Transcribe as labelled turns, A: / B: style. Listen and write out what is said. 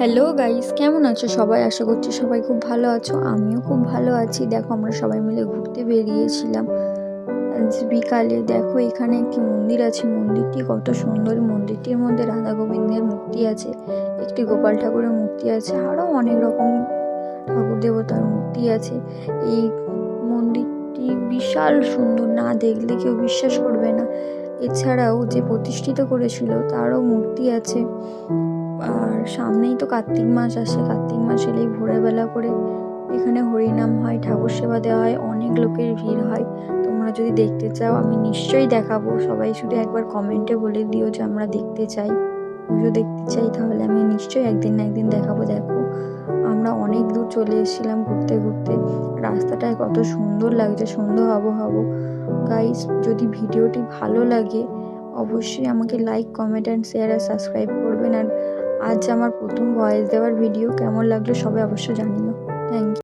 A: Hello guys, কেমন আছো সবাই? আশা করছি সবাই খুব ভালো আছো। আমিও খুব ভালো আছি। দেখো, আমরা সবাই মিলে ঘুরতে বেরিয়েছিলাম আজ বিকালে। দেখো, এখানে একটি মন্দির আছে। মন্দিরটি কত সুন্দর! মন্দিরটির মধ্যে রাধা গোবিন্দের মূর্তি আছে, একটি গোপাল ঠাকুরের মূর্তি আছে, আরও অনেক রকম ঠাকুর দেবতার মূর্তি আছে। এই মন্দিরটি বিশাল সুন্দর, না দেখলে কেউ বিশ্বাস করবে না। এছাড়াও যে প্রতিষ্ঠিত করেছিল তারও মূর্তি আছে। আর সামনেই তো কার্তিক মাস আসে। কার্তিক মাস এলেই ভোরবেলা করে এখানে হরিনাম হয়, ঠাকুর সেবা দেওয়া হয়, অনেক লোকের ভিড় হয়। তোমরা যদি দেখতে চাও আমি নিশ্চয়ই দেখাবো। সবাই শুধু একবার কমেন্টে বলে দিও যে আমরা দেখতে চাই, পুজো দেখতে চাই, তাহলে আমি নিশ্চয়ই একদিন না একদিন দেখাবো। দেখো, আমরা অনেক দূর চলে এসেছিলাম ঘুরতে ঘুরতে। রাস্তাটায় কত সুন্দর লাগছে, সুন্দর আবহাওয়া। গাইস, যদি ভিডিওটি ভালো লাগে অবশ্যই আমাকে লাইক, কমেন্ট অ্যান্ড শেয়ার আর সাবস্ক্রাইব করবেন। আর আজ আমার প্রথম ভয়েস দেওয়ার ভিডিও কেমন লাগলো সবাই অবশ্যই জানিও। Thank you.